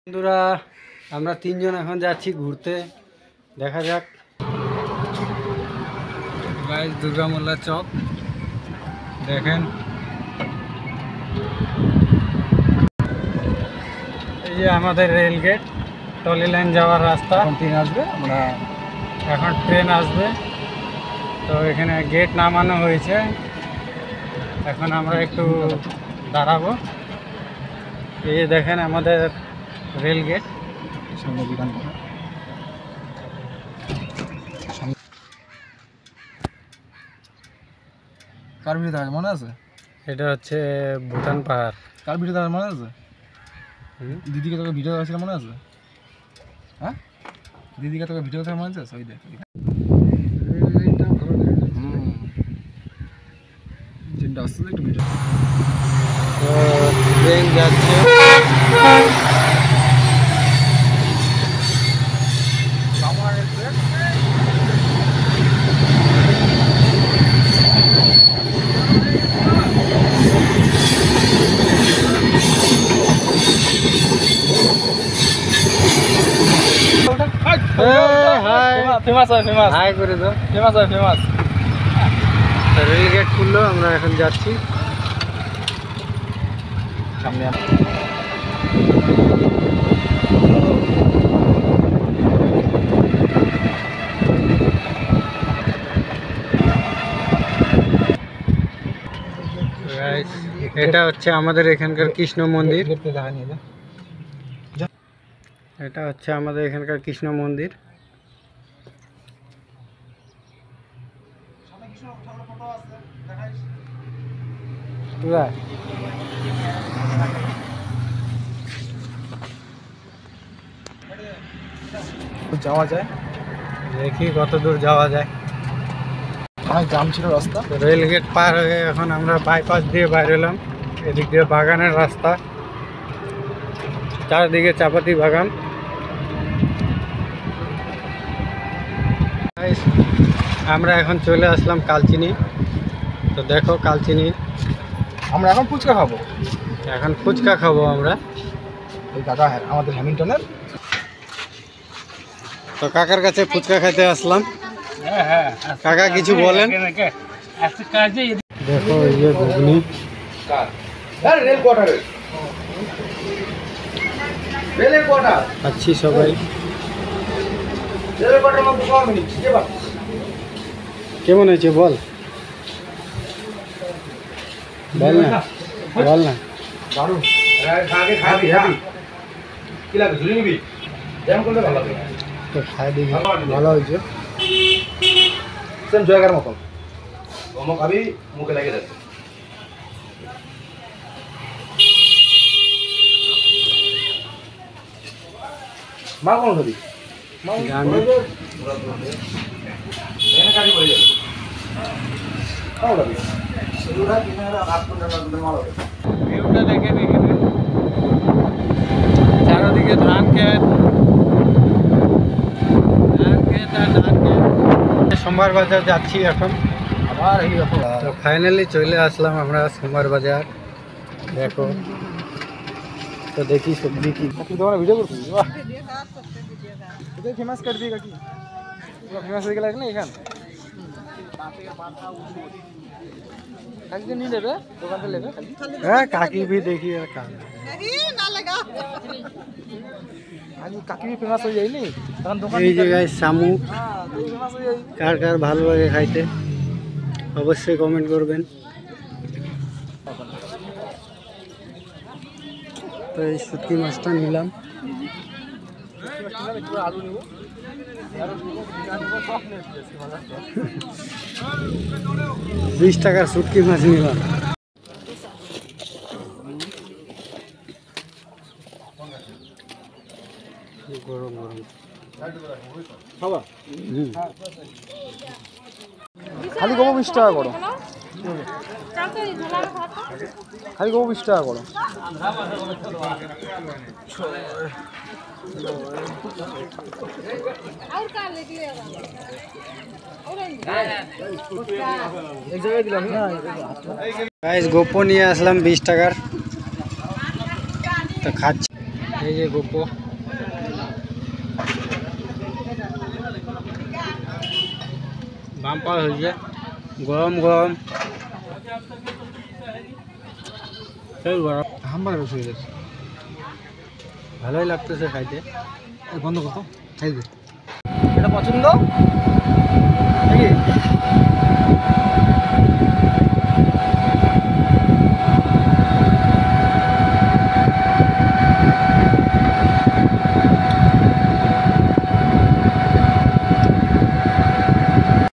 বন্ধুরা আমরা তিনজন এখন যাচ্ছি ঘুরতে, দেখা যাক। গাইস দুর্গা মোল্লা চক দেখেন, এই যে আমাদের রেল গেট, টলি লাইন যাওয়ার রাস্তা। ট্রেন আসবে, এখন ট্রেন আসবে, তো এখানে গেট নামানো হয়েছে। এখন আমরা একটু দাঁড়াবো। এই যে দেখেন আমাদের রেল গেট, সামনে বিধান কার ভিড়ে দাঁড়ায় মনে আছে? এটা হচ্ছে ভুটান পাহাড়। কার ভিড়ে দাঁড়ায় মনে আছে? দিদিকে তোকে ভিডিও দেওয়া ছিল মনে আছে? হ্যাঁ, দিদিকে তোকে ভিডিও দেওয়া মনে আছে? ওই দেখ ট্রেনটা আসছে, একটু ভিডিও। তো ট্রেন যাচ্ছে, হাই করে দাও। ফেমাস রেল গেট খুললো, আমরা এখন যাচ্ছি সামনে। এটা হচ্ছে আমাদের এখানকার কৃষ্ণ মন্দির। এটা হচ্ছে আমাদের এখানকার কৃষ্ণ মন্দির। যাওয়া যায়, দেখি কত দূর যাওয়া যায়। অনেক জাম ছিল রাস্তা। রেল গেট পার হয়ে এখন আমরা বাইপাস দিয়ে বাইরে এলাম। এদিক দিয়ে বাগানের রাস্তা, চারদিকে চাপাতি বাগান। আমরা এখন চলে আসলাম কালচিনি। তো দেখো কালচিনি, আমরা এখন ফুচকা খাবো। এখন ফুচকা খাবো আমরা। ওই দাদা আমাদের হ্যামিল্টনের। তো কাকার কাছে ফুচকা খাইতে আসলাম। কাকা কিছু বলেন। দেখো এই যে ঘুগনি, খাচ্ছি সবাই। কেমন হয়েছে বল, বল না, বল না। তো খাই দেখি, ভালো হয়েছে। সেম জয়গার মতন খাবি, মুখে লেগে যাচ্ছে। মা কোন খাবি? ভিউটা দেখেন এখানে, চারদিকে ধান ক্ষেত, ধান ক্ষেত আর ধান ক্ষেত। সোমবার বাজার যাচ্ছি এখন। তো ফাইনালি চলে আসলাম আমরা সোমবার বাজার। দেখো তো দেখি সবজি কি। তোমার ভিডিও করছিস? বাহ, এটাই ফেমাস করে দিয়ে কাকি, পুরো ফেমাস হয়ে গেল না এখান। কাকি নিয়ে নেবে, দোকান থেকে নেবে। হ্যাঁ কাকি भी देखिए आज काकी भी फेमस हो जाएगी तখন দোকান। এই জায়গায় শামুক फेमस हो जाएगी। কার কার ভালো লাগে খাইতে অবশ্যই কমেন্ট করবেন। তো এই শুটকি মাছটা নিলাম। আলু নেব, 20 টাকার শুটকি মাছ নিলাম। গরম গরম খাবা? খালি গোবো 20 টাকা করো, খালি গোবো 20 টাকা করো। एक जगह दिलाम ना गाइस गोपो নিয়ে আসলাম 20 টাকার। তো খাচ্ছি এই যে গোপো বাম্পার হয়েছে গরম গরম সেই গরম হাম্বার বেশি হয়ে যাচ্ছে ভালোই লাগতেছে খাইতে বন্ধ করতো খাই দে এটা পছন্দ নাকি